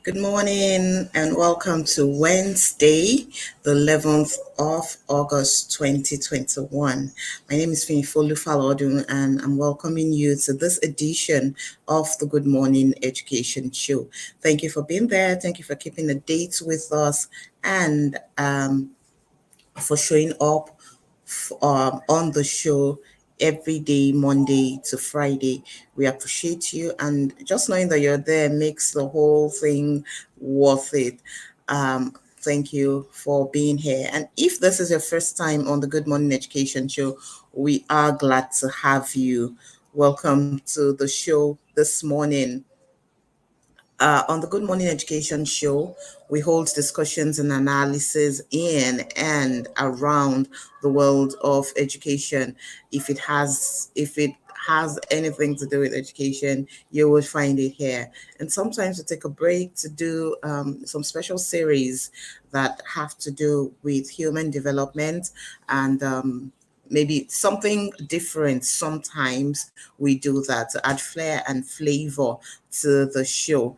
Good morning and welcome to Wednesday, the 11th of August 2021. My name is Finifolu Falodun and I'm welcoming you to this edition of the Good Morning Education Show. Thank you for being there. Thank you for keeping the dates with us and for showing up on the show every day, Monday to Friday. We appreciate you, and just knowing that you're there makes the whole thing worth it. Thank you for being here. And if this is your first time on the Good Morning Education Show, we are glad to have you. Welcome to the show this morning. On the Good Morning Education Show, we hold discussions and analysis in and around the world of education. If it has anything to do with education, you will find it here. And sometimes we take a break to do some special series that have to do with human development and maybe something different. Sometimes we do that to add flair and flavor to the show.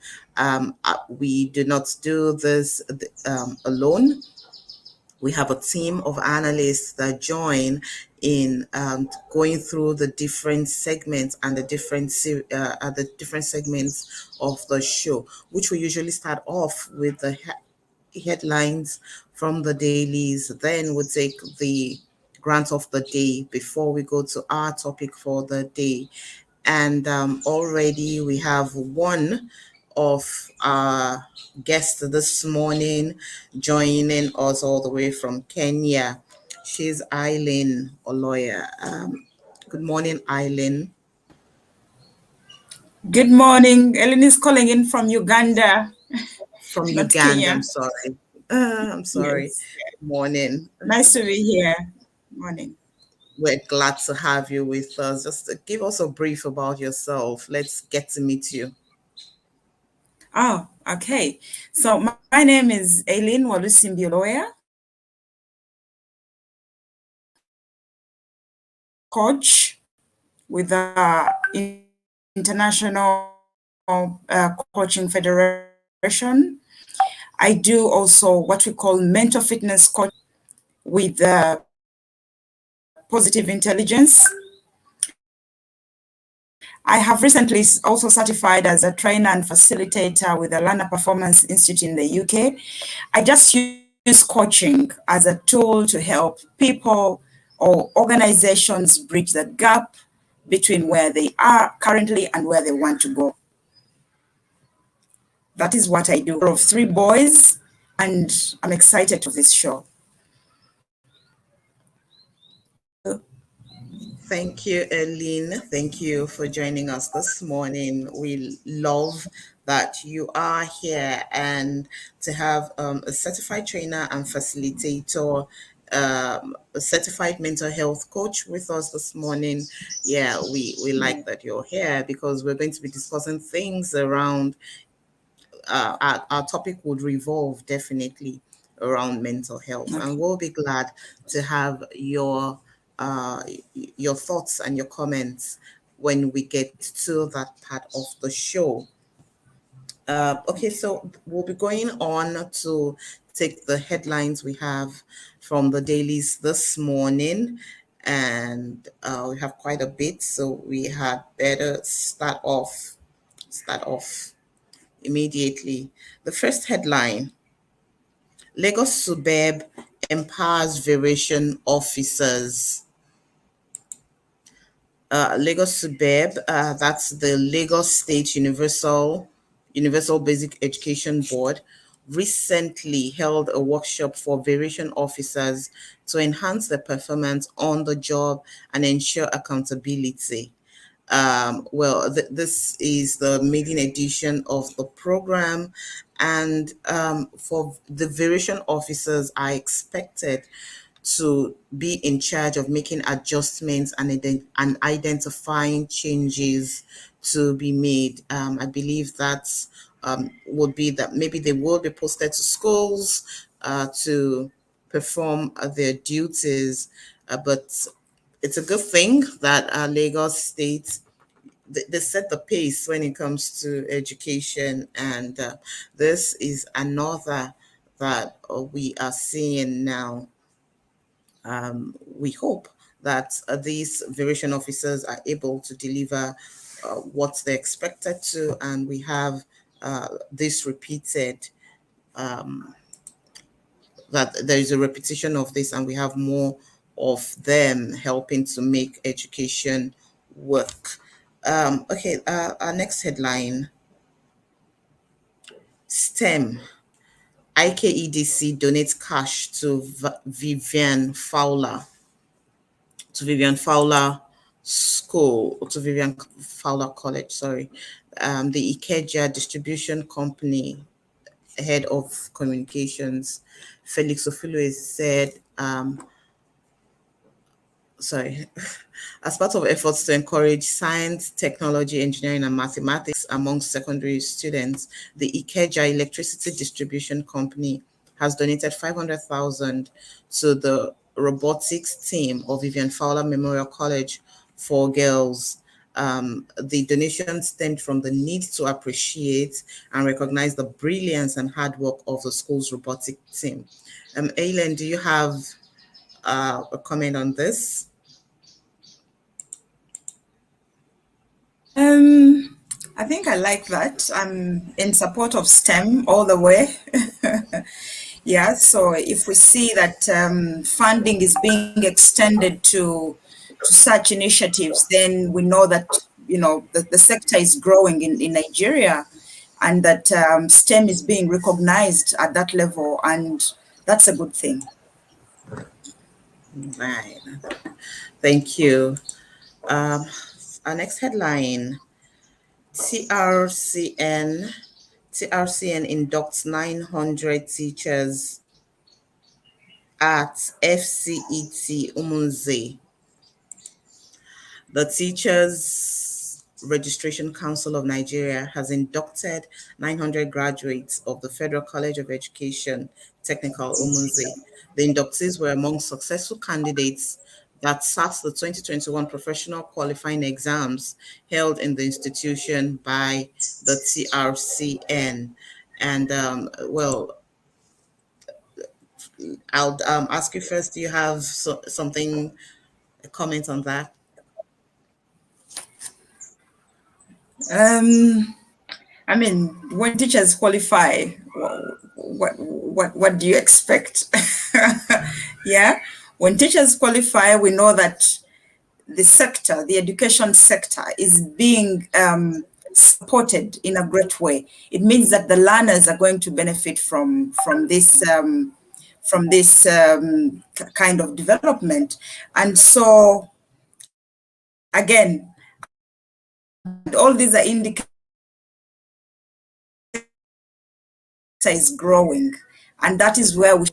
We do not do this alone. We have a team of analysts that join in going through the different segments and the different segments of the show, which we usually start off with the headlines from the dailies. Then we take the grant of the day before we go to our topic for the day. And already we have one of our guests this morning joining us all the way from Kenya. She's Eileen Oloya. Good morning, Eileen. Good morning. Ellen is calling in from Uganda, From not Uganda, Kenya. I'm sorry. I'm sorry. Yes. Good morning. Nice to be here. Morning. We're glad to have you with us. Just give us a brief about yourself. Let's get to meet you. Oh, okay. So my name is Aileen Walusimbi Lawyer, coach with the International Coaching Federation. I do also what we call mental fitness coach with positive intelligence. I have recently also certified as a trainer and facilitator with the Learner Performance Institute in the UK. I just use coaching as a tool to help people or organizations bridge the gap between where they are currently and where they want to go. That is what I do. I have 3 boys, and I'm excited to this show. Thank you, Eileen. Thank you for joining us this morning. We love that you are here and to have a certified trainer and facilitator, a certified mental health coach with us this morning. Yeah, we like that you're here because we're going to be discussing things around our topic would revolve definitely around mental health, and Okay. we'll be glad to have uh, your thoughts and your comments when we get to that part of the show. Okay, so we'll be going on to take the headlines we have from the dailies this morning, and we have quite a bit, so we had better start off immediately. The first headline: Lagos Suburb empowers variation officers. Lagos Suburb, that's the Lagos State Universal Basic Education Board, recently held a workshop for variation officers to enhance their performance on the job and ensure accountability. This is the maiden edition of the program, and for the variation officers are expected to be in charge of making adjustments and identifying changes to be made. I believe that would be that maybe they will be posted to schools to perform their duties, but it's a good thing that Lagos State they set the pace when it comes to education, and this is another that we are seeing now. We hope that these variation officers are able to deliver what they're expected to, and we have this repeated, that there is a repetition of this, and we have more of them helping to make education work. Okay, our next headline: STEM. IKEDC donates cash to Vivian Fowler School, to Vivian Fowler College, sorry. The Ikeja Distribution Company head of communications, Felix Ofilue, said, sorry, as part of efforts to encourage science, technology, engineering, and mathematics among secondary students, the Ikeja Electricity Distribution Company has donated 500,000 to the robotics team of Vivian Fowler Memorial College for girls. The donation stemmed from the need to appreciate and recognize the brilliance and hard work of the school's robotic team. Aileen, do you have a comment on this? I think I like that. I'm in support of STEM all the way. Yeah, so if we see that funding is being extended to such initiatives, then we know that the sector is growing in Nigeria, and that STEM is being recognized at that level, and that's a good thing. Right. Thank you. Um, our next headline: TRCN TRCN inducts 900 teachers at FCET Umunze. The Teachers Registration Council of Nigeria has inducted 900 graduates of the Federal College of Education, Technical Umunze. The inductees were among successful candidates that sat the 2021 professional qualifying exams held in the institution by the TRCN. And well, I'll ask you first. Do you have something, a comment on that? Um, I mean, when teachers qualify, what do you expect? Yeah, when teachers qualify, we know that the education sector, is being supported in a great way. It means that the learners are going to benefit from this kind of development, and so again, all these are indicators is growing, and that is where we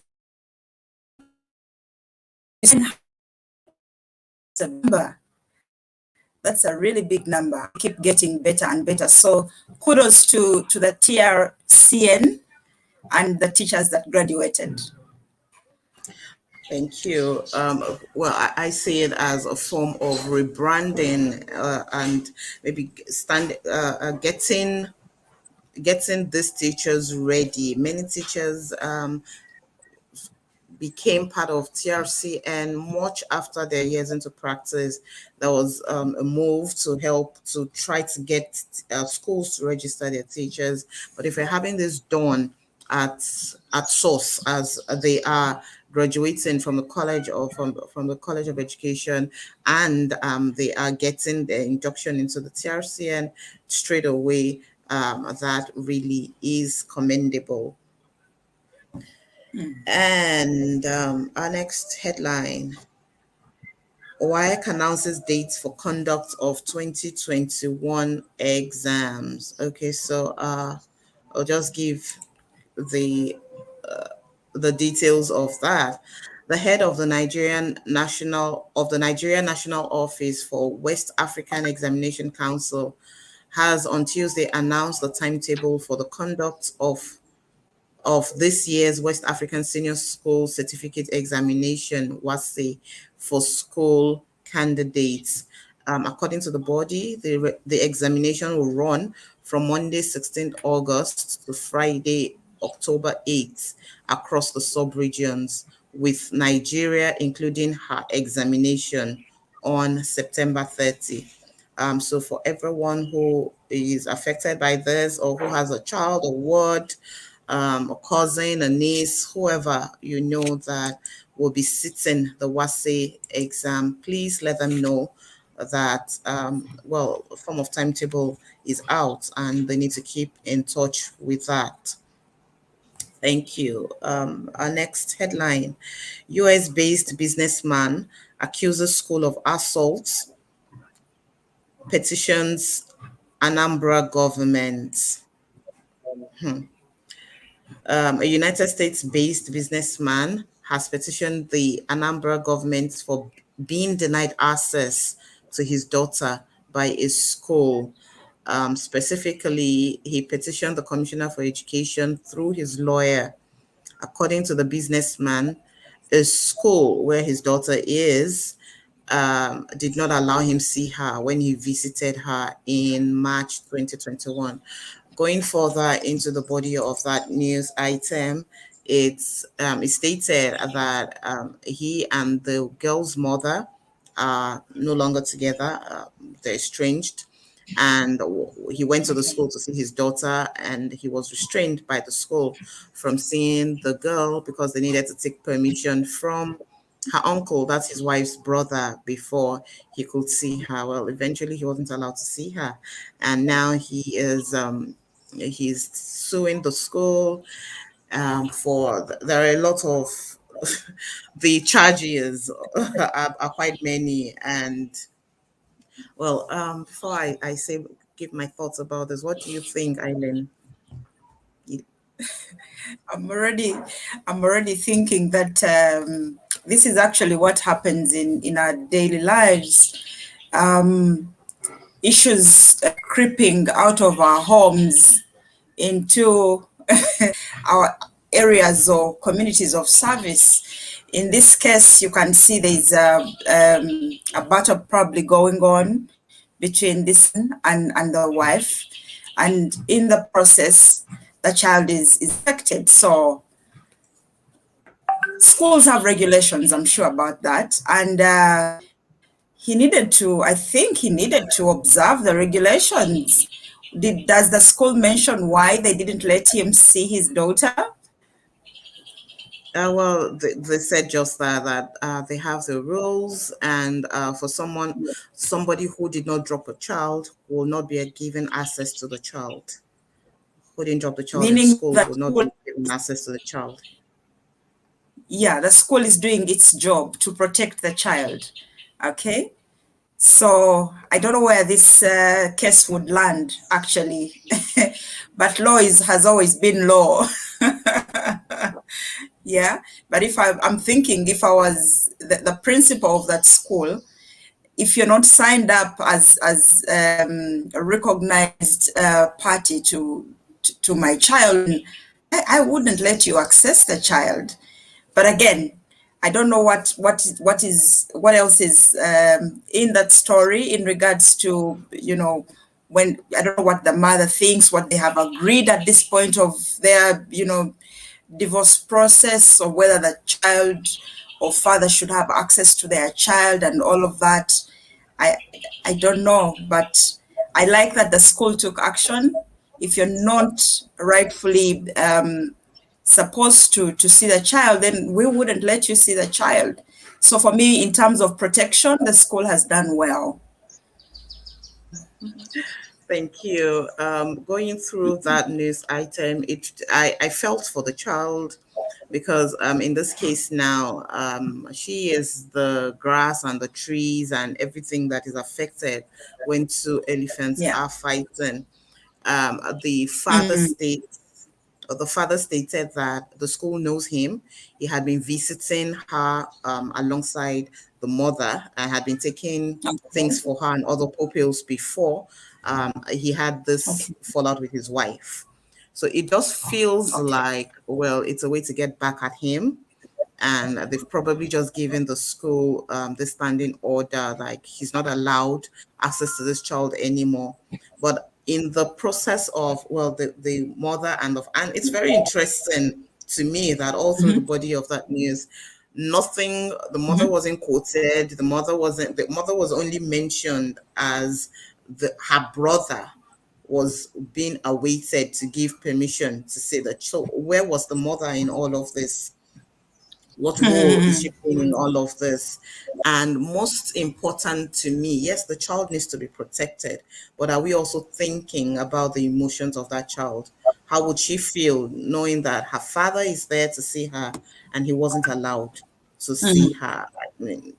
remember that's a really big number. Keep getting better and better. So kudos to the TRCN and the teachers that graduated. Thank you. Well, I see it as a form of rebranding, and maybe getting these teachers ready. Many teachers became part of TRC, and much after their years into practice, there was a move to help to try to get schools to register their teachers. But if we're having this done at source, as they are graduating from the college, or from the College of Education, and they are getting their induction into the TRCN straight away, that really is commendable. And our next headline: WAEC announces dates for conduct of 2021 exams. Okay, so I'll just give the the details of that. The head of the Nigerian National Office for West African Examination Council has on Tuesday announced the timetable for the conduct of this year's West African Senior School Certificate Examination, WASSE, for school candidates. According to the body, the examination will run from Monday, 16th August to Friday, October 8th across the sub-regions, with Nigeria including her examination on September 30. So for everyone who is affected by this or who has a child, a ward, a cousin, a niece, whoever you know that will be sitting the WASE exam, please let them know that, well, a form of timetable is out and they need to keep in touch with that. Thank you. Our next headline: US-based businessman accuses school of assault, petitions Anambra government. A United States-based businessman has petitioned the Anambra government for being denied access to his daughter by a school. Specifically, he petitioned the Commissioner for Education through his lawyer. According to the businessman, a school where his daughter is did not allow him see her when he visited her in March 2021. Going further into the body of that news item, it stated that he and the girl's mother are no longer together. They're estranged, and he went to the school to see his daughter, and he was restrained by the school from seeing the girl because they needed to take permission from her uncle, that's his wife's brother, before he could see her. Well, eventually he wasn't allowed to see her, and now he's suing the school for, there are a lot of the charges are quite many. And well, before I say give my thoughts about this, what do you think, Eileen? I'm already, I'm already thinking that this is actually what happens in our daily lives. Issues creeping out of our homes into our areas or communities of service. In this case, you can see there's a battle probably going on between this and the wife, and in the process, the child is affected. So schools have regulations, I'm sure about that, and he needed to. I think he needed to observe the regulations. Does the school mention why they didn't let him see his daughter? Well, they said just that they have the rules, and for somebody who did not drop a child will not be given access to the child. Who didn't drop the child in Meaning school that will not school, be given access to the child. yeah, the school is doing its job to protect the child. Okay. So I don't know where this case would land, actually, but has always been law. Yeah, but if I'm thinking, if I was the principal of that school, if you're not signed up as a recognized party to my child, I wouldn't let you access the child. But again, I don't know what else is in that story in regards to, when I don't know what the mother thinks, what they have agreed at this point of their divorce process, or whether the child or father should have access to their child and all of that. I I don't know, but I like that the school took action. If you're not rightfully supposed to see the child, then we wouldn't let you see the child. So for me, in terms of protection, the school has done well. Thank you. Going through that news item, I felt for the child because in this case now, she is the grass and the trees and everything that is affected when two elephants Yeah. are fighting. The father states, or the father stated that the school knows him. He had been visiting her alongside the mother and had been taking Okay. things for her and other pupils before he had this Okay. fallout with his wife. So it just feels Okay. like, well, it's a way to get back at him. and they've probably just given the school the standing order, like he's not allowed access to this child anymore. But in the process of, well, the mother and it's very interesting to me that all through the body of that news, nothing, the mother wasn't quoted, the mother was only mentioned as her brother was being awaited to give permission to say that. So where was the mother in all of this? What role is she playing in all of this? And most important to me, yes, the child needs to be protected, but are we also thinking about the emotions of that child? How would she feel knowing that her father is there to see her and he wasn't allowed to see her? I mean,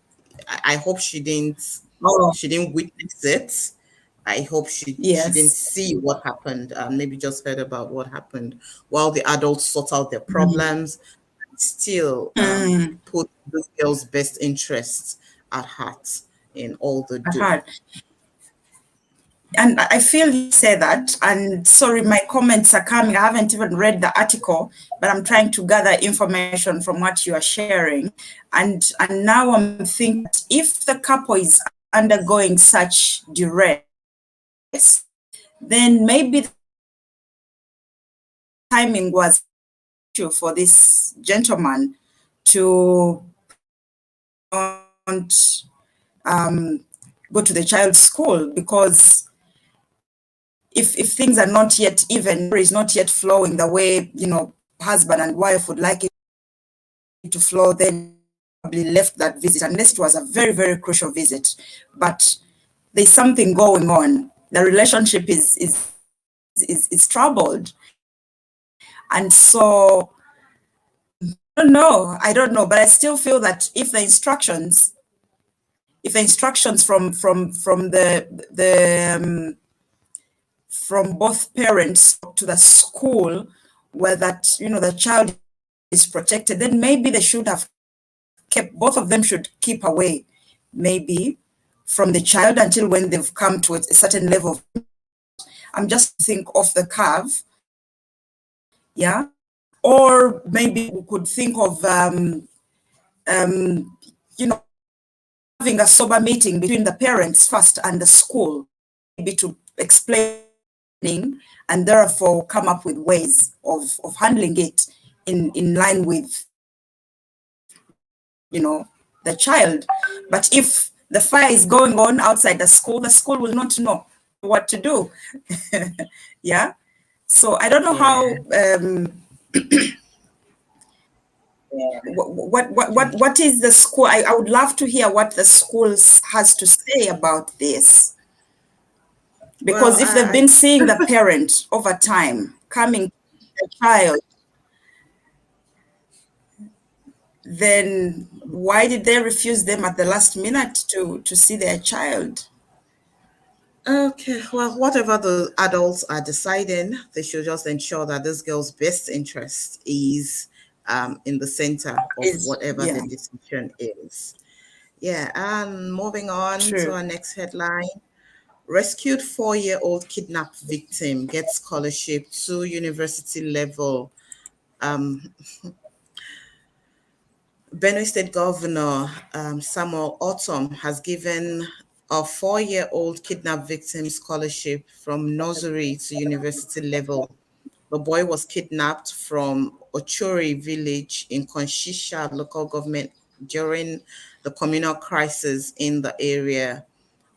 I hope Oh, she didn't witness it. I hope she didn't yes. see what happened. Maybe just heard about what happened while the adults sort out their problems. Still put this girl's best interests at heart in all they I do. heard. And I feel you say that. And sorry, my comments are coming. I haven't even read the article, but I'm trying to gather information from what you are sharing. And now I'm thinking that if the couple is undergoing such duress, then maybe the timing was for this gentleman to don't go to the child's school, because if things are not yet even, is not yet flowing the way, husband and wife would like it to flow, then probably left that visit, unless it was a very, very crucial visit. But there's something going on. The relationship is troubled. And so I don't know, but I still feel that if the instructions from both parents to the school were that the child is protected, then maybe they should have kept, both of them should keep away, maybe, from the child until when they've come to a certain level. I'm just think off the cuff, yeah. Or maybe we could think of having a sober meeting between the parents first and the school, maybe to explain and therefore come up with ways of handling it in line with the child. But if the fire is going on outside the school will not know what to do. Yeah. So I don't know how what is the school? I would love to hear what the school has to say about this. Well, Because if they've been seeing the parent over time coming to the child, then why did they refuse them at the last minute to see their child? okay, well, whatever the adults are deciding, they should just ensure that this girl's best interest is in the center of Is whatever the yeah, decision is. Yeah, and moving on to true. our next headline. Rescued 4-year-old kidnapped victim gets scholarship to university level. Um, Benue State Governor Samuel Autumn has given a 4-year-old kidnapped victim scholarship from nursery to university level. The boy was kidnapped from Ochori village in Konshisha local government during the communal crisis in the area.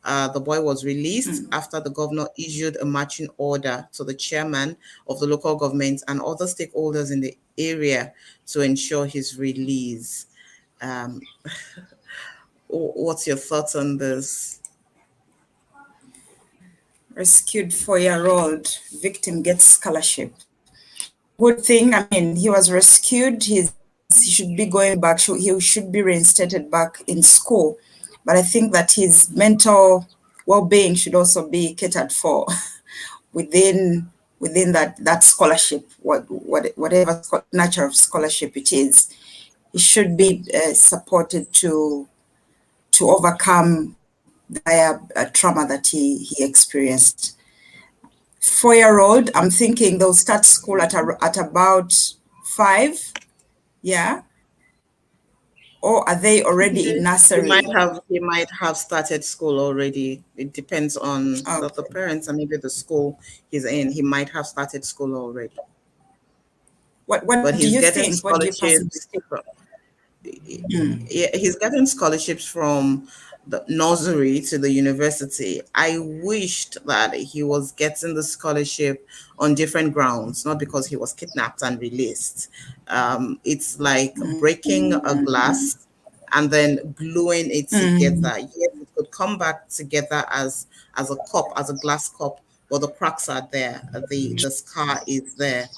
The boy was released after the governor issued a marching order to the chairman of the local government and other stakeholders in the area to ensure his release. Um, what's your thoughts on this? Rescued 4-year-old victim gets scholarship. Good thing. I mean, he was rescued. He should be going back. He should be reinstated back in school. But I think that his mental well-being should also be catered for within that scholarship, whatever nature of scholarship it is. He should be supported to overcome the trauma that he experienced. 4-year-old, I'm thinking they'll start school at about 5. Yeah. or are they already in He might nursery? have he might have started school already. It depends on the Okay. parents and maybe the school he's in. He might have started school already, but What do he's you getting think? What do you possibly scholarships. think? Mm, Yeah, he's getting scholarships from the nursery to the university. I wished that he was getting the scholarship on different grounds, not because he was kidnapped and released. It's like breaking a glass and then gluing it mm, together. Yes, it could come back together as a cup, as a glass cup, but the cracks are there. The scar is there.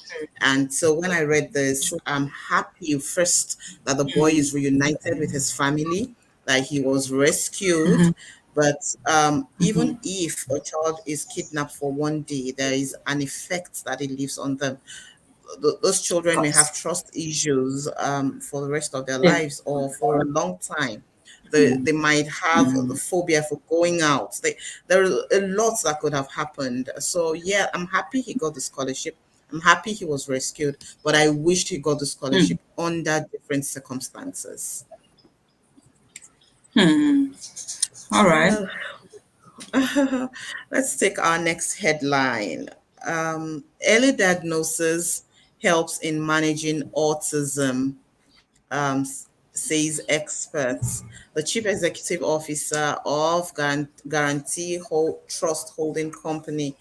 And so when I read this, true. I'm happy first that the boy is reunited with his family, that he was rescued. Mhm, But even mhm. if a child is kidnapped for one day, there is an effect that it leaves on them. Those Of children may have course. trust issues for the rest of their Yeah. lives or for a long time. They might have the phobia for going out. There are a lot that could have happened. So, yeah, I'm happy he got the scholarship. I'm happy he was rescued, but I wished he got the Mm, scholarship under different circumstances. hmm. All right. Well, let's take our next headline. Early diagnosis helps in managing autism, says experts. The chief executive officer of Guarantee Trust Holding Company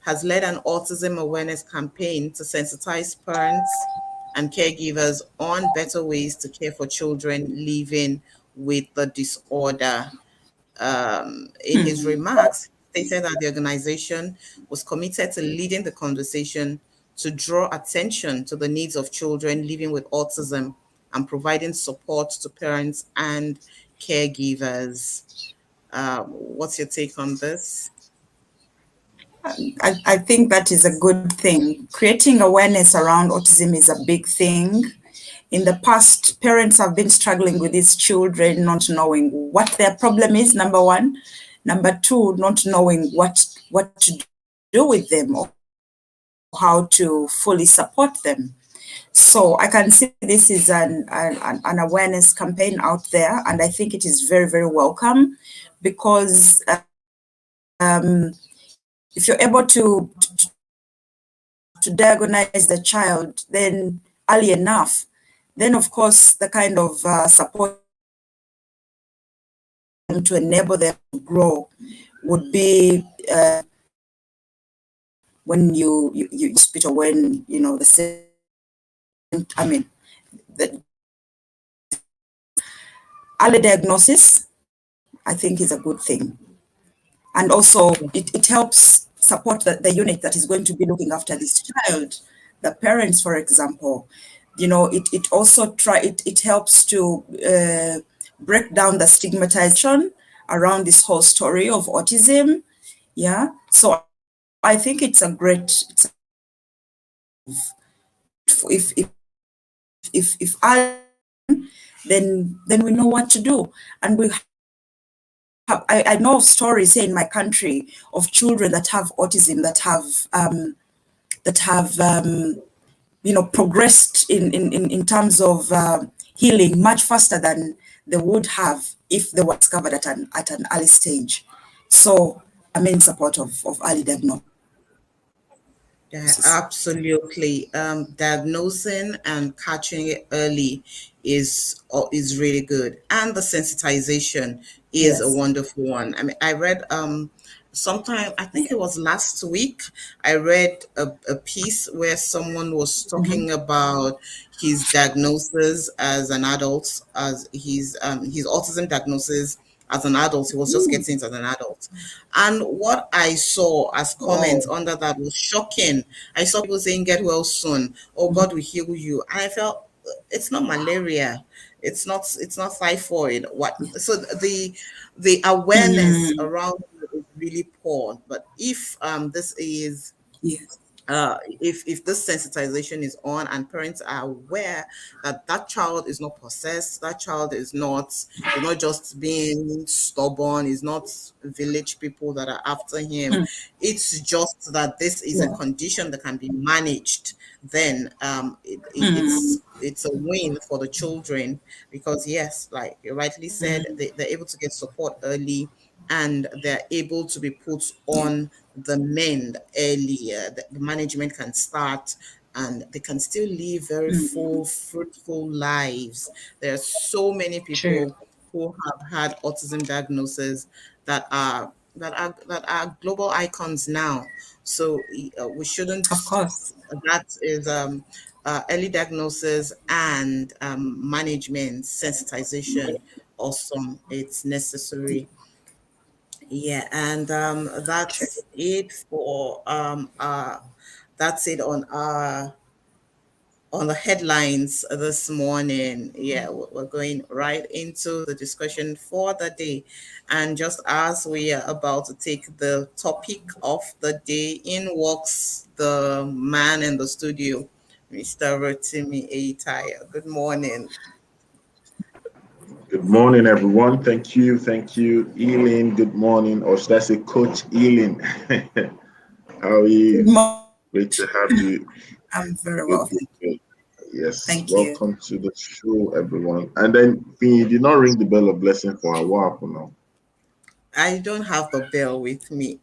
has led an autism awareness campaign to sensitize parents and caregivers on better ways to care for children living with the disorder. In his Hmm. remarks, he stated that the organization was committed to leading the conversation to draw attention to the needs of children living with autism and providing support to parents and caregivers. What's your take on this? I think that is a good thing. Creating awareness around autism is a big thing. In the past, parents have been struggling with these children, not knowing what their problem is, number one. Number two, not knowing what to do with them or how to fully support them. So I can see this is an awareness campaign out there, and I think it is very, very welcome because if you're able to diagnose the child then early enough, then of course the kind of support you can give them to enable them to grow would be when you hospital when early diagnosis I think is a good thing. And also it helps support the unit that is going to be looking after this child, the parents, for example. It also it helps to break down the stigmatization around this whole story of autism. Yeah, so I think it's a great move. If then we know what to do, and I know of stories here in my country of children that have autism that have progressed in terms of healing much faster than they would have if they were discovered at an early stage. So I'm in support of early diagnosis. Yeah, absolutely. Diagnosing and catching it early is really good, and the sensitization is a Yes. wonderful one. I mean, I read sometime I think it was last week. I read a piece where someone was talking about his diagnosis as an adult, as his autism diagnosis as an adult. He was just getting it as an adult. And what I saw as comments Oh. under that was shocking. I saw people saying, "Get well soon. Oh, God will heal you." And I felt it's not malaria. It's not typhoid. What? So the awareness Mm, around it is really poor. But if this is yes. if this sensitization is on and parents are aware that that child is not possessed, that child is not just being stubborn, is not village people that are after him, it's just that this is a condition that can be managed, then it's a win for the children, because yes, like you rightly said, they're able to get support early, and they're able to be put on the mend earlier. The management can start, and they can still live very full, fruitful lives. There are so many True. people who have had autism diagnosis that are global icons now. So we shouldn't. Of course. That is early diagnosis and management sensitization. Awesome, it's necessary. Yeah, and True. that's it on the headlines this morning. Yeah, we're going right into the discussion for the day. And just as we are about to take the topic of the day, in walks the man in the studio, Mr. Rotimi Eitaya. Good morning. Good morning, everyone. Thank you, Eileen. Good morning, or should I say, Coach Eileen? How are Good you? morning. Great to have you. I'm very Good, well. good, good. Yes, Thank you. welcome to the show, everyone. And then, Finn, you did not ring the bell of blessing for a while now. I don't have the bell with me,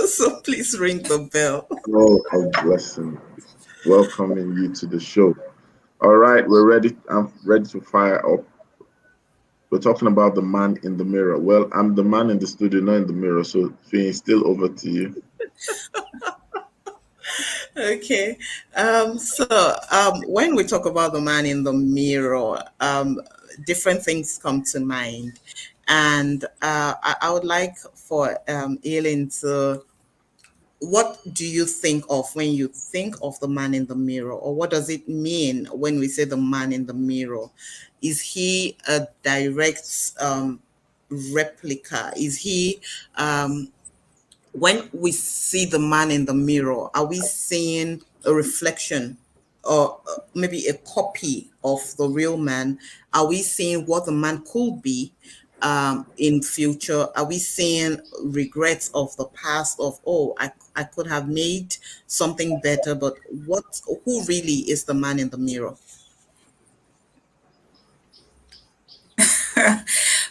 so please ring the bell. Oh, of blessing. Welcoming you to the show. All right, we're ready. I'm ready to fire up. We're talking about the man in the mirror. Well, I'm the man in the studio, not in the mirror. So, Finn, still over to you. Okay. When we talk about the man in the mirror, different things come to mind. And I would like for Eileen to, what do you think of when you think of the man in the mirror? Or what does it mean when we say the man in the mirror? Is he a direct replica? Is he when we see the man in the mirror, are we seeing a reflection or maybe a copy of the real man? Are we seeing what the man could be in future? Are we seeing regrets of the past of, oh, I could have made something better, but who really is the man in the mirror?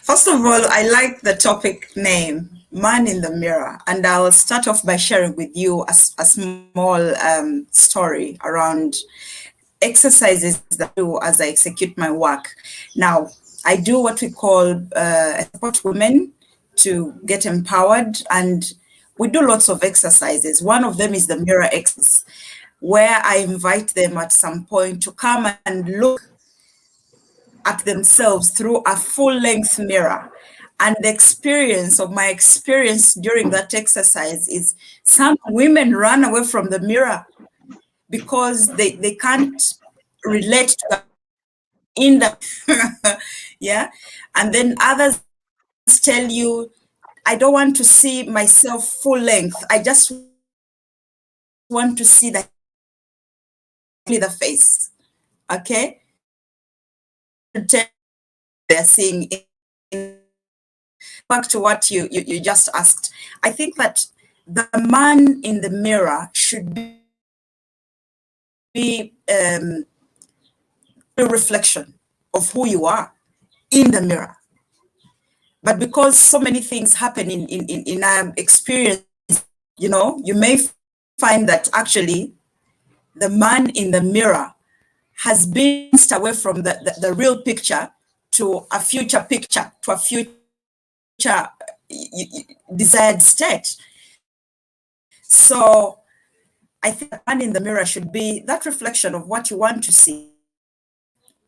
First of all, I like the topic name, Man in the Mirror. And I'll start off by sharing with you a small story around exercises that I do as I execute my work. Now, I do what we call support women to get empowered, and we do lots of exercises. One of them is the mirror exercise, where I invite them at some point to come and look at themselves through a full-length mirror. And the experience of my experience during that exercise is some women run away from the mirror because they can't relate to the in the yeah. And then others tell you, I don't want to see myself full length. I just want to see the face. Okay. They're seeing back to what you just asked. I think that the man in the mirror should be a reflection of who you are in the mirror. But because so many things happen in our experience, you may find that actually the man in the mirror has been away from the real picture to a future picture, to a future desired state. So I think the man in the mirror should be that reflection of what you want to see.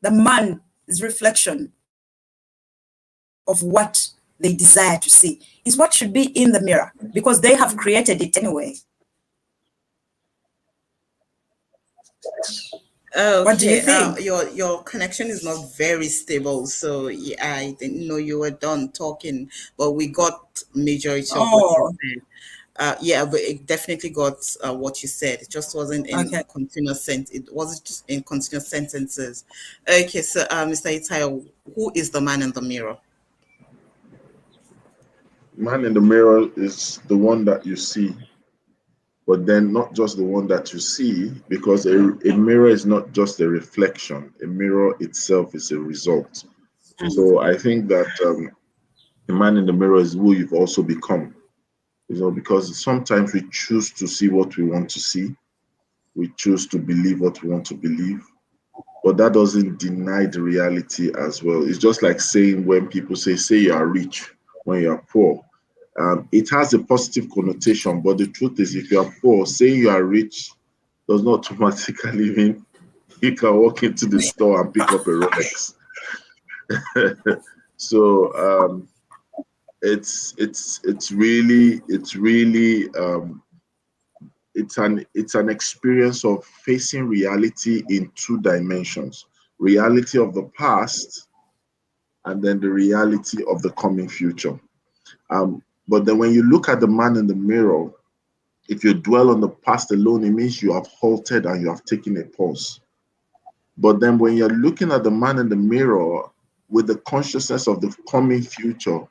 The man's reflection of what they desire to see is what should be in the mirror, because they have created it anyway. What do you Okay, think? your connection is not very stable, so yeah, I didn't know you were done talking, but we got majority of what you Oh, said. Yeah, but it definitely got what you said. It just wasn't in Okay. continuous it wasn't just in continuous sentences. Okay, so Mr. Itayo, who is the man in the mirror? Man in the mirror is the one that you see, but then not just the one that you see, because a mirror is not just a reflection. A mirror itself is a result. So I think that the man in the mirror is who you've also become. Because sometimes we choose to see what we want to see, we choose to believe what we want to believe, but that doesn't deny the reality as well. It's just like saying when people say you are rich when you are poor. It has a positive connotation, but the truth is, if you are poor, saying you are rich does not automatically mean you can walk into the store and pick up a Rolex. So it's an experience of facing reality in two dimensions: reality of the past, and then the reality of the coming future. But then when you look at the man in the mirror, if you dwell on the past alone, it means you have halted and you have taken a pause. But then when you're looking at the man in the mirror with the consciousness of the coming future,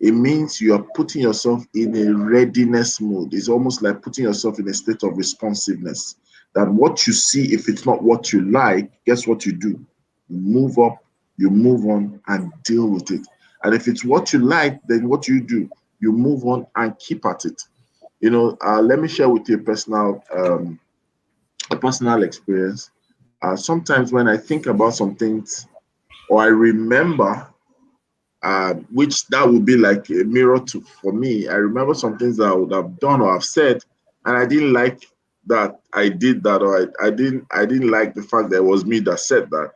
it means you are putting yourself in a readiness mode. It's almost like putting yourself in a state of responsiveness. That what you see, if it's not what you like, guess what you do? You move up, you move on, and deal with it. And if it's what you like, then what you do? You move on and keep at it. Let me share with you a personal experience. Sometimes when I think about some things, or I remember, which that would be like a mirror to for me. I remember some things that I would have done or have said, and I didn't like that I did that, or I didn't like the fact that it was me that said that.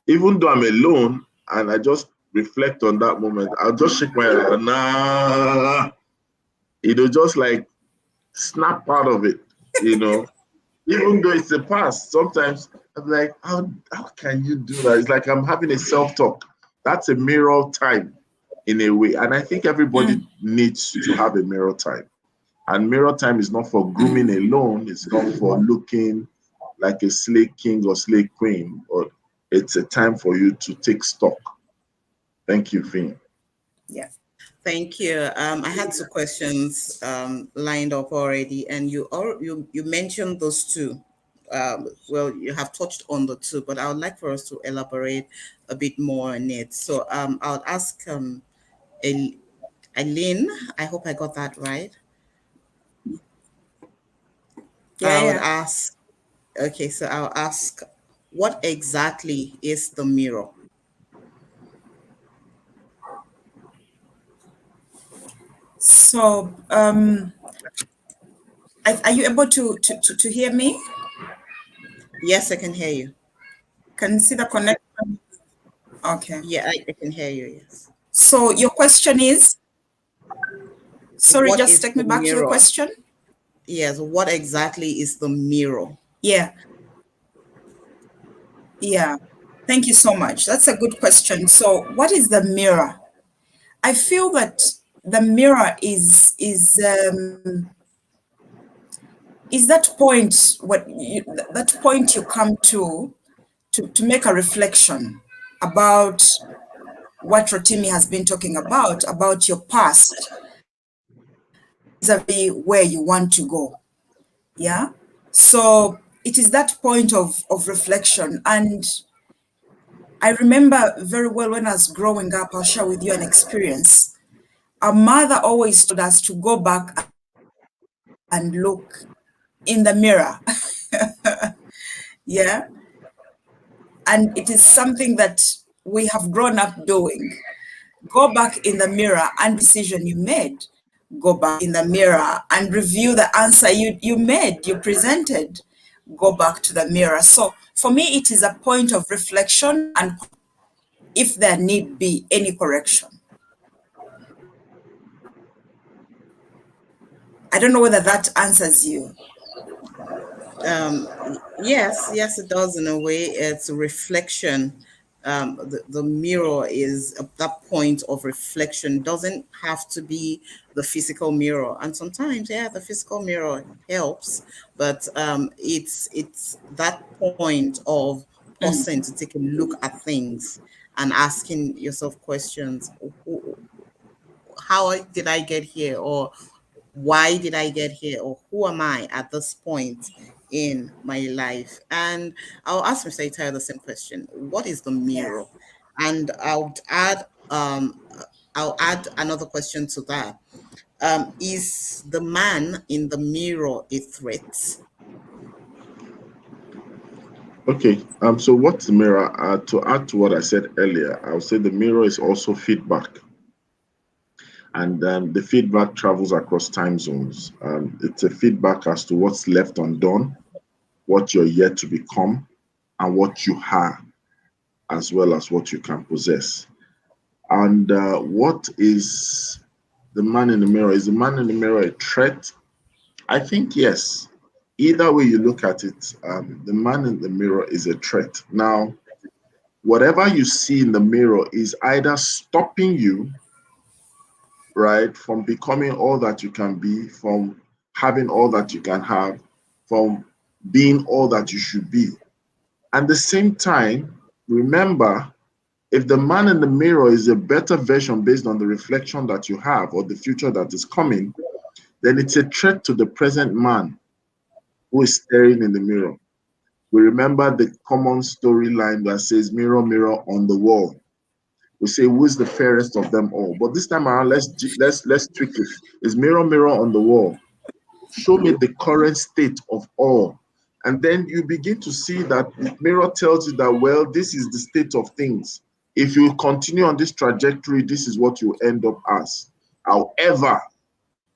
Even though I'm alone and I just reflect on that moment, I'll just shake my head, nah, just like snap out of it, you know. Even though it's the past, sometimes I'm like, how can you do that? It's like I'm having a self-talk. That's a mirror time in a way. And I think everybody needs to have a mirror time. And mirror time is not for grooming alone, it's not for looking like a slay king or slay queen, but it's a time for you to take stock. Thank you, Finn. Yeah. Thank you. I had two questions lined up already, and you mentioned those two. Well, you have touched on the two, but I would like for us to elaborate a bit more on it. So I'll ask Eileen. I hope I got that right. Yeah, I would yeah. ask. Okay, so I'll ask, what exactly is the mirror? So, are you able to hear me? Yes, I can hear you. Can you see the connection? Okay. Yeah, I can hear you. Yes. So your question is, sorry, What just is take the me back to the mirror? question. Yes, what exactly is the mirror? Yeah, yeah. Thank you so much. That's a good question. So, what is the mirror? I feel that the mirror is that point that point you come to make a reflection about what Rotimi has been talking about your past, vis-a-vis where you want to go. Yeah. So it is that point of reflection. And I remember very well when I was growing up, I'll share with you an experience. Our mother always told us to go back and look in the mirror. Yeah. And it is something that we have grown up doing. Go back in the mirror and decision you made. Go back in the mirror and review the answer you made, you presented. Go back to the mirror. So for me, it is a point of reflection and if there need be any correction. I don't know whether that answers you. Yes, yes, it does in a way. It's a reflection The mirror is that point of reflection. Doesn't have to be the physical mirror, and sometimes, yeah, the physical mirror helps, but it's that point of pausing to take a look at things and asking yourself questions. How did I get here? Or why did I get here? Or who am I at this point in my life? And I'll ask Mr. Itai the same question. What is the mirror? Yes. And I'll add another question to that. Is the man in the mirror a threat? Okay. So what's the mirror? To add to what I said earlier, I would say the mirror is also feedback, and the feedback travels across time zones. It's a feedback as to what's left undone, what you're yet to become, and what you are, as well as what you can possess. And what is the man in the mirror? Is the man in the mirror a threat? I think yes. Either way you look at it, the man in the mirror is a threat. Now, whatever you see in the mirror is either stopping you, right, from becoming all that you can be, from having all that you can have, from being all that you should be. At the same time, remember, if the man in the mirror is a better version based on the reflection that you have or the future that is coming, then it's a threat to the present man who is staring in the mirror. We remember the common storyline that says, "Mirror, mirror on the wall." We say, "Who is the fairest of them all?" But this time around, let's tweak it. It's "Mirror, mirror on the wall, show me the current state of all." And then you begin to see that the mirror tells you that, well, this is the state of things. If you continue on this trajectory, this is what you end up as. However,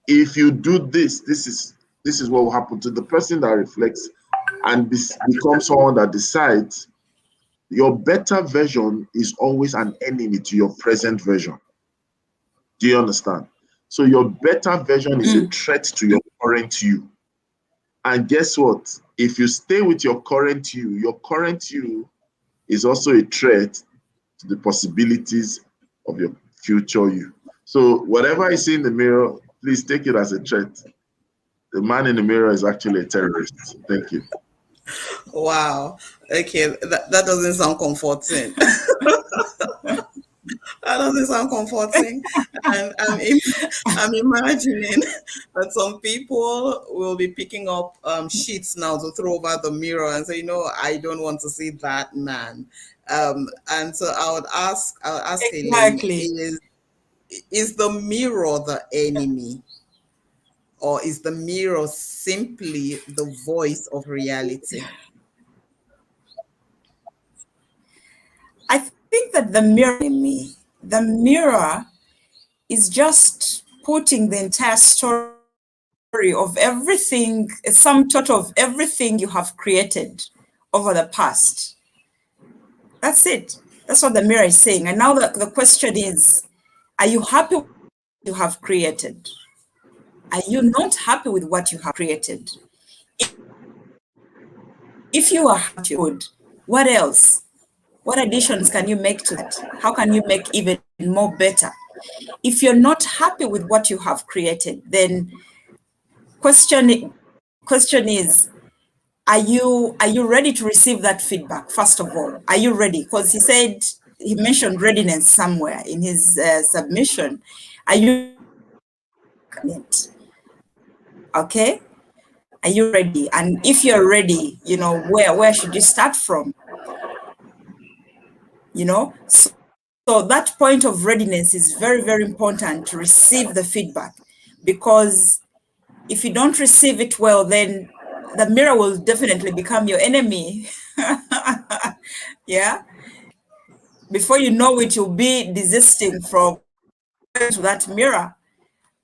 if you do this, this is what will happen to the person that reflects and becomes someone that decides. Your better version is always an enemy to your present version. Do you understand? So your better version is a threat to your current you. And guess what? If you stay with your current you is also a threat to the possibilities of your future you. So whatever you see in the mirror, please take it as a threat. The man in the mirror is actually a terrorist. Thank you. Wow. Okay, that doesn't sound comforting. That doesn't sound comforting. And I'm imagining that some people will be picking up sheets now to throw over the mirror and say, no, I don't want to see that man. And so I'll ask Elaine, Exactly. is the mirror the enemy? Or is the mirror simply the voice of reality? I think that the mirror in me, the mirror is just putting the entire story of everything, a sum total of everything you have created over the past. That's it. That's what the mirror is saying. And now the question is, are you happy with what you have created? Are you not happy with what you have created? If you are happy, good. What else? What additions can you make to that? How can you make even more better? If you're not happy with what you have created, then question is, are you ready to receive that feedback? First of all, are you ready? Because he mentioned readiness somewhere in his submission. Are you ready? Okay? Are you ready? And if you're ready, where should you start from? So that point of readiness is very, very important to receive the feedback, because if you don't receive it well, then the mirror will definitely become your enemy. Yeah. Before you know it, you'll be desisting from going to that mirror.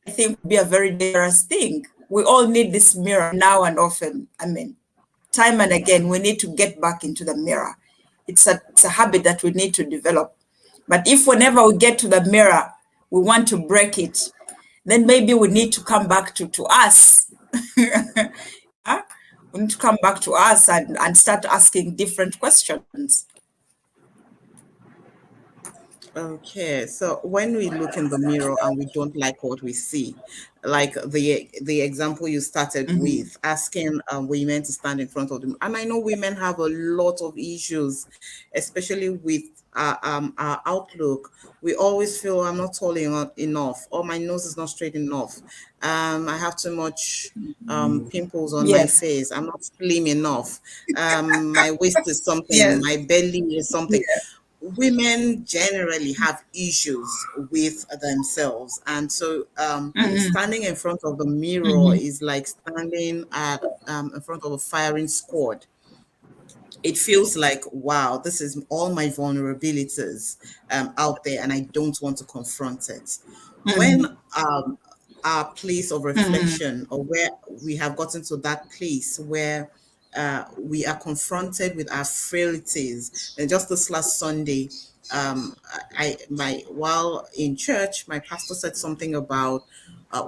I think would be a very dangerous thing. We all need this mirror now and often. I mean, time and again, we need to get back into the mirror. It's a habit that we need to develop. But if whenever we get to the mirror, we want to break it, then maybe we need to come back to us. Huh? We need to come back to us and start asking different questions. Okay, so when we look in the mirror and we don't like what we see, like the example you started Mhm. with, asking women to stand in front of them, and I know women have a lot of issues, especially with our outlook. We always feel I'm not tall enough, or my nose is not straight enough. I have too much pimples on my Yes. face. I'm not slim enough. My waist is something. Yes. My belly is something. Yeah. Women generally have issues with themselves, and so Mhm. standing in front of the mirror Mhm. is like standing at in front of a firing squad. It feels like, wow, this is all my vulnerabilities out there, and I don't want to confront it. When Mhm. our place of Mhm. reflection, or where we have gotten to that place where we are confronted with our frailties. And just this last Sunday, my while in church, my pastor said something about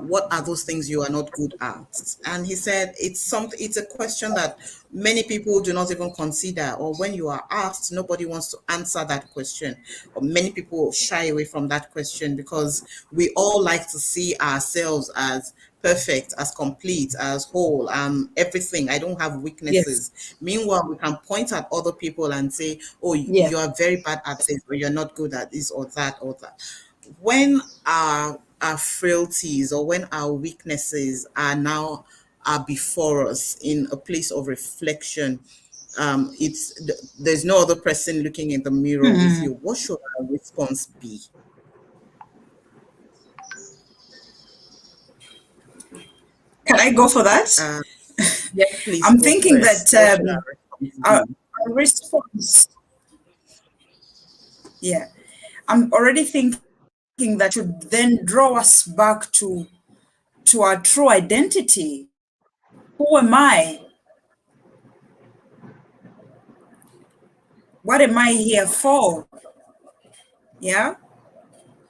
what are those things you are not good at, and he said it's a question that many people do not even consider, or when you are asked, nobody wants to answer that question, or many people shy away from that question because we all like to see ourselves as perfect, as complete, as whole, everything. I don't have Yes. weaknesses. Meanwhile, we can point at other people and say, oh, Yeah. you are very bad at this, or you're not good at this, or that, or that. When our frailties, or when our weaknesses are before us in a place of reflection, there's no other person looking in the mirror with Mhm. you. What should our response be? Can I go for that? uh, yes, please I'm go thinking first. that What should our response our, be? our response, yeah, I'm already thinking that should then draw us back to our true identity. Who am I? What am I here for? Yeah.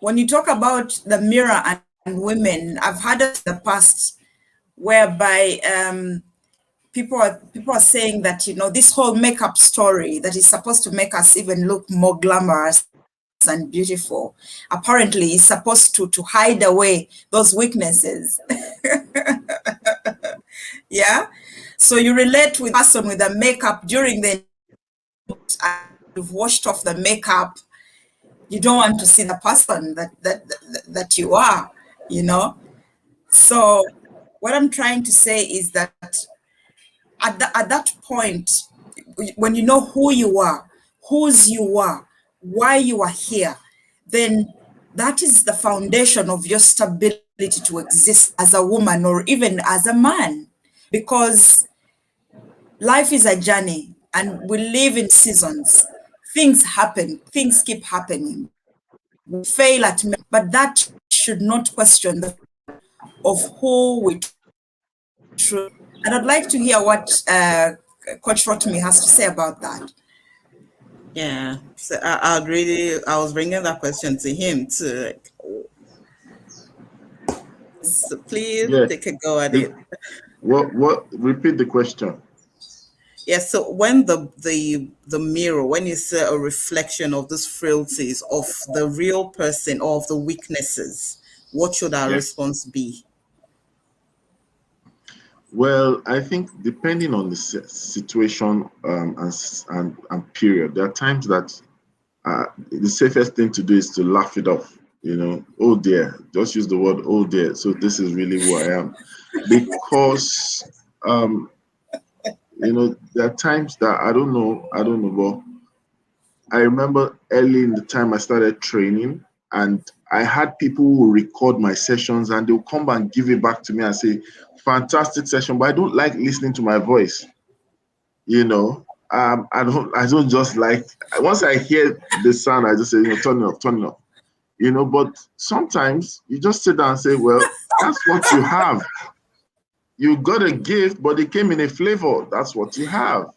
When you talk about the mirror and women, I've had it in the past whereby people are saying that, this whole makeup story that is supposed to make us even look more glamorous and beautiful, apparently is supposed to hide away those weaknesses. Yeah. So you relate with a person with the makeup during the you've washed off the makeup, you don't want to see the person that you are, you know. So what I'm trying to say is that at that point, when you know who you are, whose you are, why you are here, then that is the foundation of your stability to exist as a woman or even as a man. Because life is a journey and we live in seasons. Things happen, things keep happening. We fail at many, but that should not question the of who we truly. And I'd like to hear what Coach Rotimi has to say about that. Yeah, so I was bringing that question to him too. Like, so please Yeah. take a go at The, it. what? Repeat the question. Yes, so when the mirror, when you see a reflection of these frailties of the real person, or of the weaknesses, what should our Yeah. response be? Well, I think depending on the situation and period, there are times that the safest thing to do is to laugh it off. Oh dear, just use the word oh dear. So this is really who I am, because there are times that I don't know, but I remember early in the time I started training, and I had people who record my sessions and they'll come and give it back to me and say, fantastic session, but I don't like listening to my voice. you know I don't just like, once I hear the sound, I just say, turn it off, turn it off. But sometimes you just sit down and say, well, that's what you have. You got a gift, but it came in a flavor. That's what you have.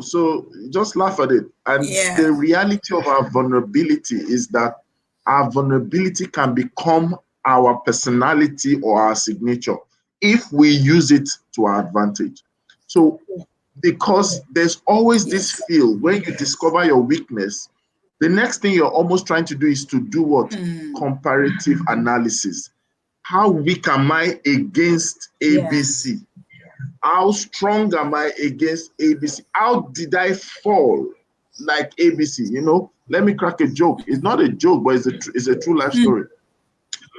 So just laugh at it. And Yeah. the reality of our vulnerability is that our vulnerability can become our personality or our signature if we use it to our advantage. So because there's always this Yes. feel when you discover your weakness, The next thing you're almost trying to do is to do what? Comparative analysis. How weak am I against ABC? How strong am I against ABC? How did I fall like ABC? You know, let me crack a joke. It's not a joke, but it's a true life story.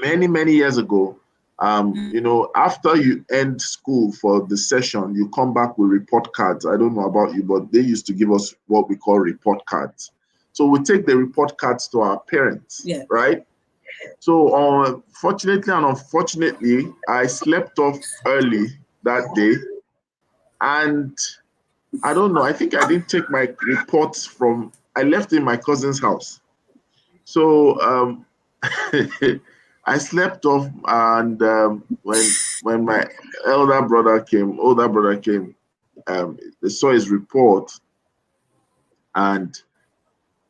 Many years ago, you know, after you end school for the session, you come back with report cards. I don't know about you, but they used to give us what we call report cards. So we take the report cards to our parents, right? So fortunately and unfortunately, I slept off early that day. And I don't know, I think I didn't take my reports from, I left in my cousin's house. So I slept off, and when my older brother came, they saw his report, and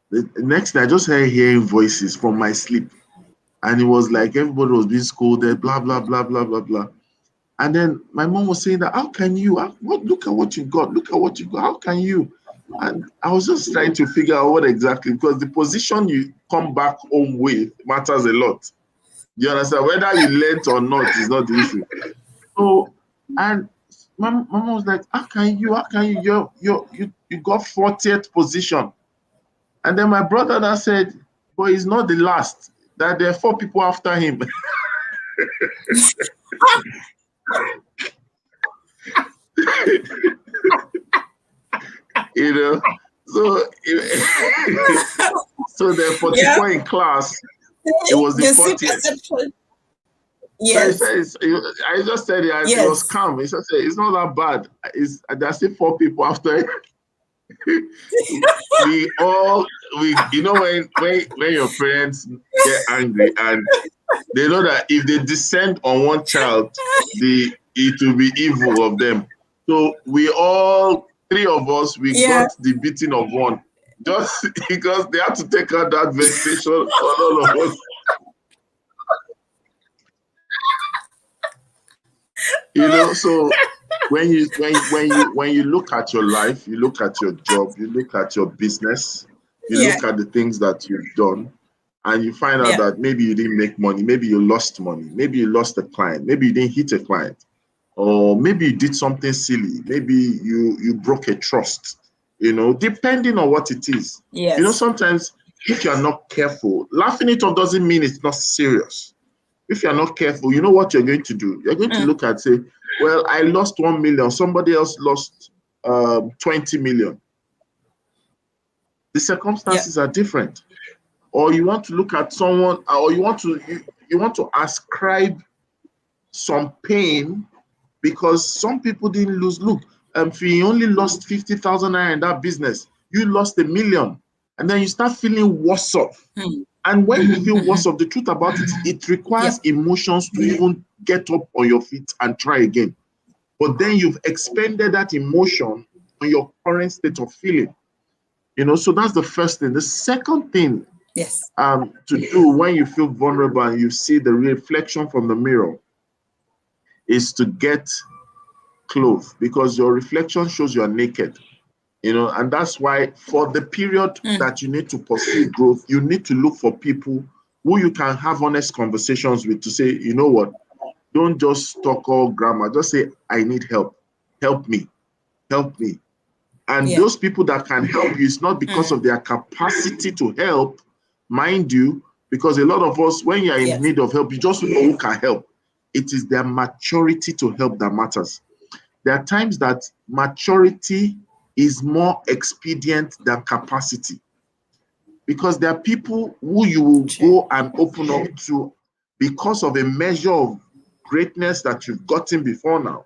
the next day I just started hearing voices from my sleep, and it was like everybody was being scolded, blah blah blah blah blah blah. And then my mom was saying that, how can you? Look at what you got. Look at what you got. How can you? And I was just trying to figure out what exactly, because the position you come back home with matters a lot. You understand? Whether you learnt or not is not the issue. So, and my mom was like, how can you? How can you? You got 40th position. And then my brother that said, but he's not the last. That there are 4 people after him. You know, so so the 44 in class, it was the 40th. Yes. I just said it was calm. It's just, it's not that bad. There's still 4 people after. we you know, when your parents get angry and they know that if they descend on one child, it will be evil of them. So we all, 3 of us, we got the beating of one, just because they had to take out that vexation on all of us. You know, so when you look at your life, you look at your job, you look at your business, you look at the things that you've done, and you find out that maybe you didn't make money, maybe you lost money, maybe you lost a client, maybe you didn't hit a client, or maybe you did something silly, maybe you broke a trust, you know, depending on what it is. You know, sometimes if you're not careful, laughing it off doesn't mean it's not serious. If you're not careful, you know what you're going to do? You're going to look at, say, well, I lost 1 million, somebody else lost 20 million. The circumstances are different. Or you want to look at someone, or you want to ascribe some pain because some people didn't lose. Look, if you only lost 50,000 naira in that business, you lost 1 million, and then you start feeling worse off. And when you feel worse off, the truth about it, it requires emotions to even get up on your feet and try again. But then you've expended that emotion on your current state of feeling. You know, so that's the first thing. The second thing to do when you feel vulnerable and you see the reflection from the mirror is to get clothes, because your reflection shows you are naked. You know, and that's why for the period that you need to pursue growth, you need to look for people who you can have honest conversations with to say, you know what, don't just talk all grammar. Just say, I need help. Help me. Help me. And those people that can help you, it's not because of their capacity to help, mind you, because a lot of us, when you're in need of help, you just know who can help. It is their maturity to help that matters. There are times that maturity is more expedient than capacity, because there are people who you will go and open up to because of a measure of greatness that you've gotten before now.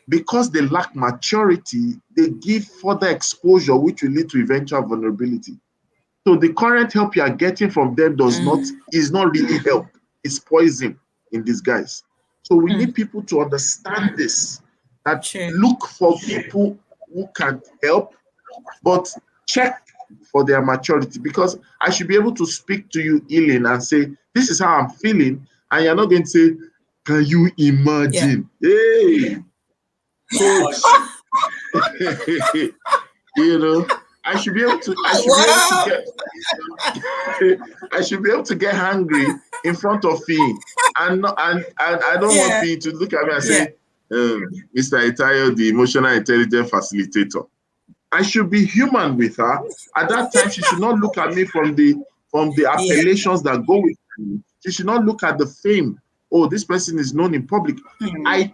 Because they lack maturity, they give further exposure, which will lead to eventual vulnerability. So the current help you are getting from them is not really help. It's poison in disguise. So we need people to understand this, that look for people who can help, but check for their maturity, because I should be able to speak to you, Eileen, and say, this is how I'm feeling, and you're not going to say, can you imagine? Hey, coach. You know, I should be able to. I should be able to Wow. get. I should be able to get hungry in front of Fee, and not, and I don't want Yeah. Fee to look at me and Yeah. say, "Mr. Itayo, the emotional intelligence facilitator." I should be human with her. At that time, she should not look at me from the Yeah. appellations that go with me. She should not look at the fame. Oh, this person is known in public. I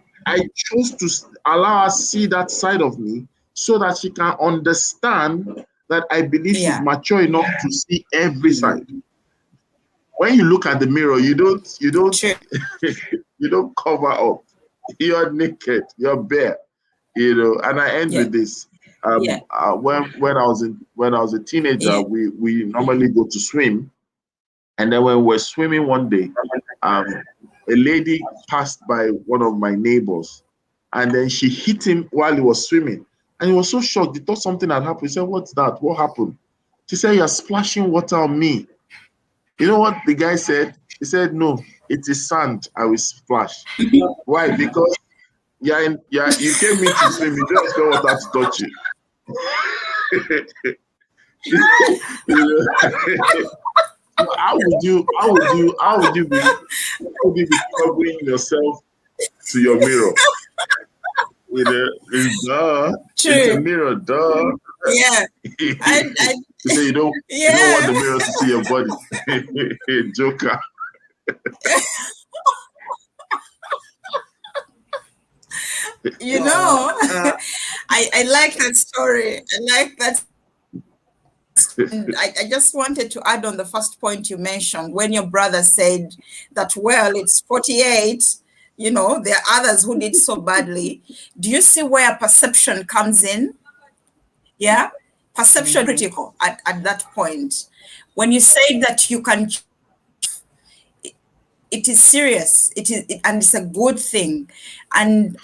chose to allow her see that side of me so that she can understand that I believe she's Yeah. mature enough to see every side. When you look at the mirror, you don't True. you don't cover up. You're naked. You're bare. And I end Yeah. with this. Yeah. When I was a teenager, Yeah. we normally go to swim, and then when we were swimming one day, a lady passed by one of my neighbors, and then she hit him while he was swimming, and he was so shocked. He thought something had happened. He said, "What's that? What happened?" She said, "You're splashing water on me." You know what the guy said? He said, "No, it is sand. I will splash." Why? Because you came in to swim. You don't expect water to touch you. How would you be covering yourself to your mirror with it's a True. mirror, duh. Yeah. And You say you don't want yeah. the mirror to see your body. Joker. You Wow. know, I like that story. I like that. And I just wanted to add on the first point you mentioned when your brother said that, well, it's 48, there are others who did so badly. Do you see where perception comes in? Yeah. Perception critical at that point. When you say that you can, it is serious. And it's a good thing. And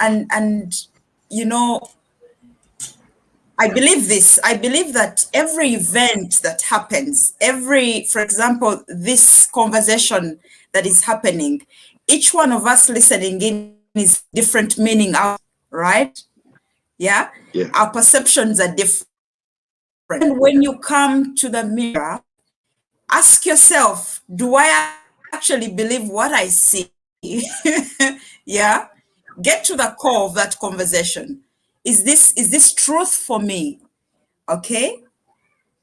I believe this. I believe that every event that happens, for example, this conversation that is happening, each one of us listening in is different meaning out, right? Yeah? Yeah. Our perceptions are different. And when you come to the mirror, ask yourself, do I actually believe what I see? Yeah? Get to the core of that conversation. Is this truth for me? Okay?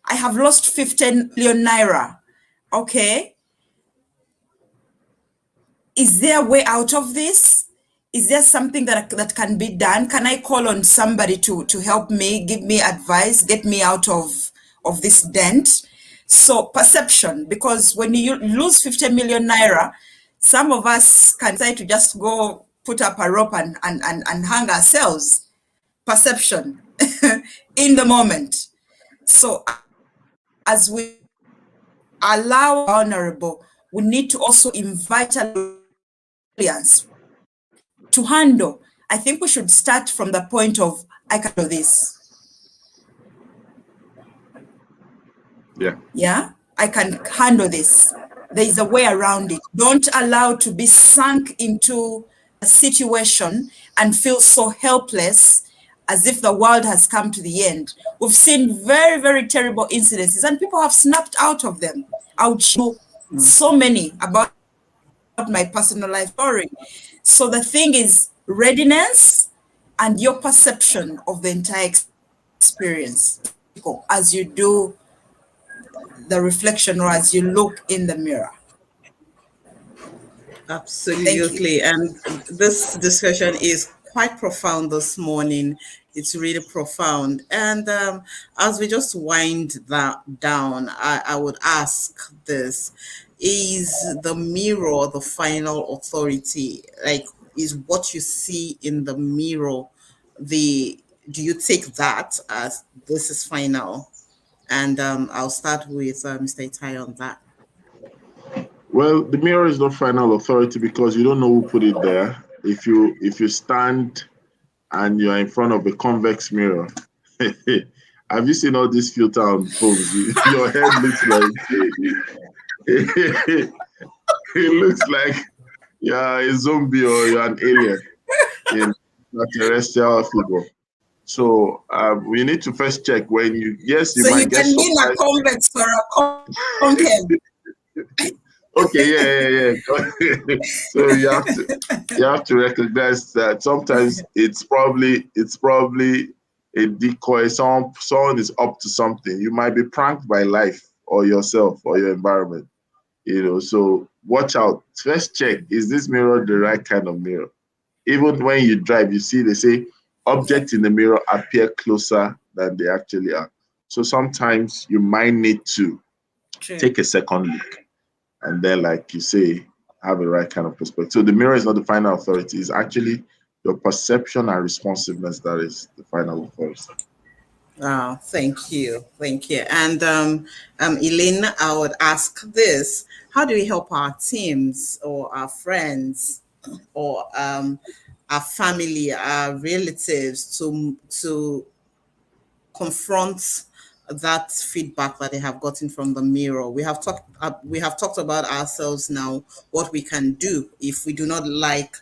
I have lost 15 million naira. Okay? Is there a way out of this? Is there something that can be done? Can I call on somebody to help me, give me advice, get me out of this dent? So perception, because when you lose 50 million naira, some of us can decide to just go put up a rope and hang ourselves. Perception in the moment. So as we allow vulnerable, we need to also invite an audience to handle. I think we should start from the point of, I can do this. Yeah. Yeah, I can handle this. There is a way around it. Don't allow to be sunk into a situation and feel so helpless as if the world has come to the end. We've seen very, very terrible incidences and people have snapped out of them. I would show so many about my personal life story. So the thing is readiness and your perception of the entire experience as you do the reflection or as you look in the mirror. Thank you. Absolutely. And this discussion is quite profound this morning. It's really profound. And as we just wind that down, I would ask this: is the mirror the final authority? Like, is what you see in the mirror do you take that as this is final? And I'll start with Mr. Itai on that. Well, the mirror is not final authority because you don't know who put it there. If you stand and you're in front of a convex mirror, have you seen all these filter on phones? Your head looks like it looks like you're a zombie or you're an alien in a terrestrial figure. So we need to first check when you, yes, you So you might get can mean a surprised. convex or a concave. Okay, yeah. So you have to recognize that sometimes it's probably a decoy. Someone is up to something. You might be pranked by life or yourself or your environment. So watch out. First check, is this mirror the right kind of mirror? Even when you drive, you see they say objects in the mirror appear closer than they actually are. So sometimes you might need to True. take a second look and then, like you say, have the right kind of perspective. So the mirror is not the final authority, it's actually your perception and responsiveness that is the final authority. Oh, thank you. Thank you. And Elaine, I would ask this: how do we help our teams or our friends or our family, our relatives to confront that feedback that they have gotten from the mirror? We have talked about ourselves now, what we can do if we do not like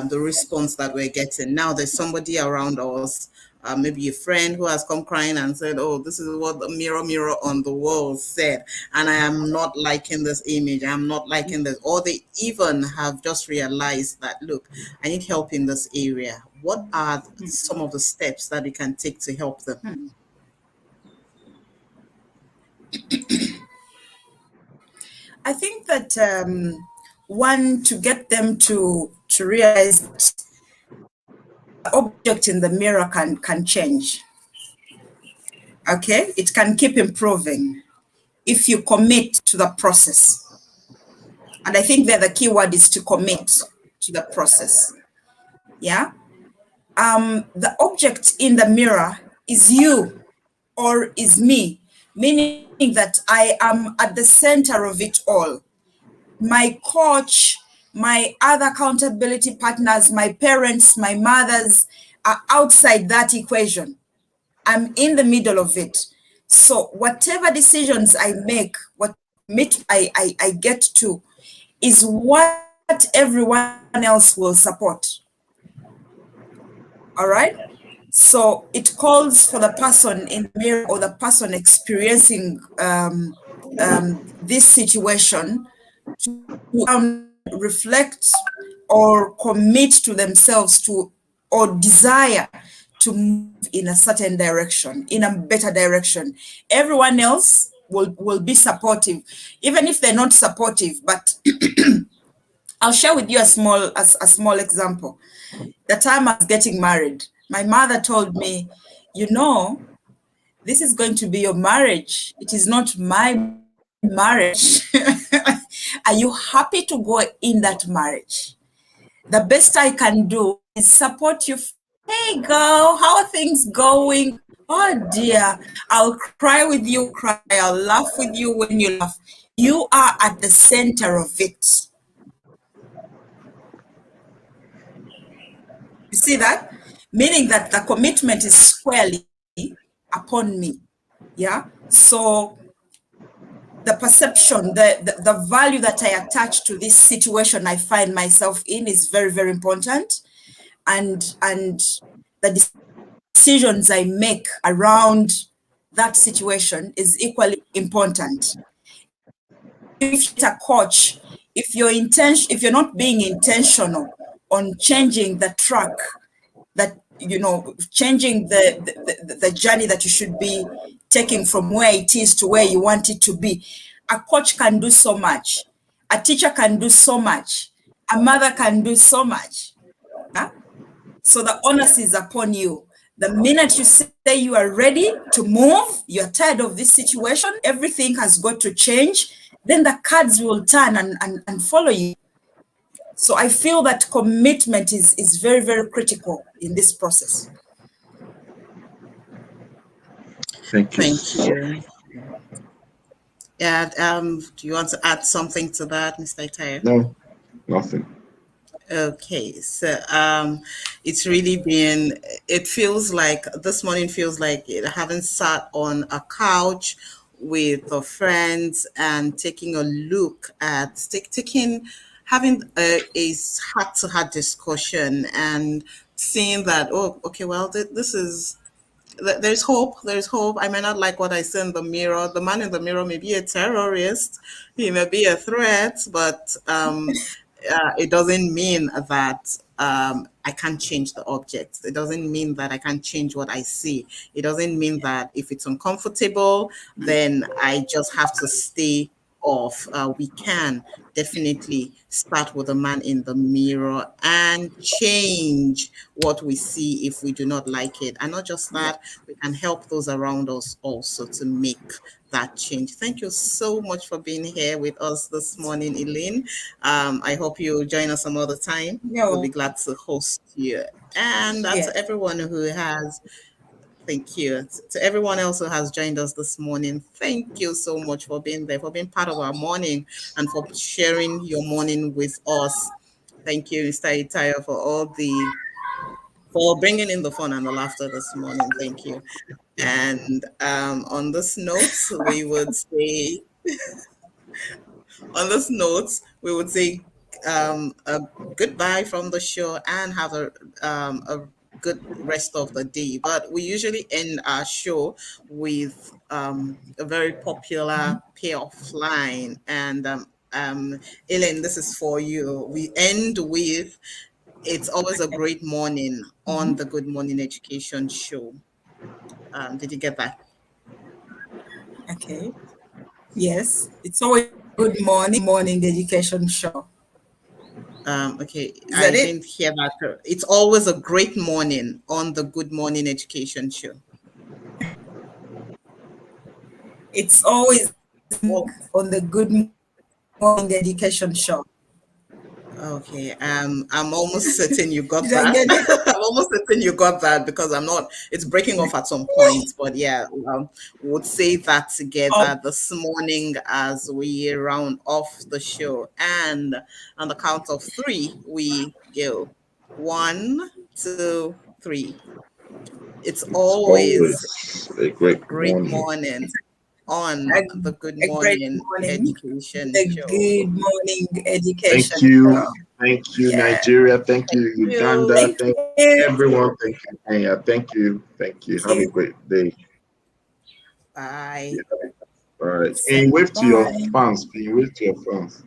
the response that we're getting. Now there's somebody around us, maybe a friend who has come crying and said, oh, this is what the mirror on the wall said, and I am not liking this image, I'm not liking this. Or they even have just realized that, look, I need help in this area. What are some of the steps that we can take to help them? I think that one, to get them to realize that the object in the mirror can change. Okay, it can keep improving if you commit to the process. And I think that the key word is to commit to the process. Yeah. The object in the mirror is you or is me, meaning that I am at the center of it all. My coach, my other accountability partners, my parents, my mothers are outside that equation. I'm in the middle of it. So whatever decisions I make, what I get to, is what everyone else will support. All right. So it calls for the person in the mirror or the person experiencing this situation to reflect or commit to themselves to, or desire to move in a certain direction, in a better direction. Everyone else will be supportive, even if they're not supportive. But I'll share with you a small example. The time I was getting married, my mother told me, this is going to be your marriage. It is not my marriage. Are you happy to go in that marriage? The best I can do is support you. Hey, girl, how are things going? Oh, dear. I'll cry with you, cry. I'll laugh with you when you laugh. You are at the center of it. You see that? Meaning that the commitment is squarely upon me. Yeah. So the perception, the value that I attach to this situation I find myself in is very, very important. And the decisions I make around that situation is equally important. If you're a coach, if you're not being intentional on changing the track, that changing the journey that you should be taking from where it is to where you want it to be, a coach can do so much, a teacher can do so much, a mother can do so much. Yeah? So the onus is upon you. The minute you say you are ready to move, you're tired of this situation, everything has got to change, then the cards will turn and follow you. So I feel that commitment is very, very critical in this process. Thank you. Thank you. Yeah, do you want to add something to that, Mr. Itayo? No, nothing. Okay, so it's really been, it feels like this morning feels like having sat on a couch with our friends and taking a look at having a heart-to-heart discussion and seeing that, oh, okay, well, this is There's hope. There's hope. I may not like what I see in the mirror. The man in the mirror may be a terrorist. He may be a threat, but it doesn't mean that I can't change the object. It doesn't mean that I can't change what I see. It doesn't mean that if it's uncomfortable, then I just have to stay off. We can definitely start with the man in the mirror and change what we see if we do not like it. And not just that, we can help those around us also to make that change. Thank you so much for being here with us this morning, Elaine. I hope you join us some other time. We'll be No, glad to host you. And yeah. to everyone who has, thank you. To everyone else who has joined us this morning, thank you so much for being there, for being part of our morning, and for sharing your morning with us. Thank you, Mr. Itaya, for bringing in the fun and the laughter this morning. Thank you. And on this note, we would say on this note, we would say a goodbye from the show and have a good rest of the day. But we usually end our show with a very popular payoff line. And Elaine, this is for you. We end with "It's always a great morning" on the Good Morning Education show. Did you get that? Okay. Yes. It's always a good morning education show. Okay, Is I that it? didn't hear that. It's always a great morning on the Good Morning Education show. It's always Oh, on the good morning education show. okay. I'm almost certain you got Did I that. get it? I'm almost certain you got that because I'm not. It's breaking off at some point, but yeah, we'll say that Oh, together this morning as we round off the show. And on the count of three, we go. One, two, three. It's It's always always a a great great morning. morning on a, the Good a great Morning morning. Education The Show. good morning Thank education you. show. Thank you, Yeah. Nigeria. Thank Thank you, Uganda. you. Thank Thank you. everyone. Thank you, Kenya. Thank you. Thank you. Thank Have a you. great day. Bye. Yeah. All right. Can Say you wave to your bye. fans? Can you wave to your fans?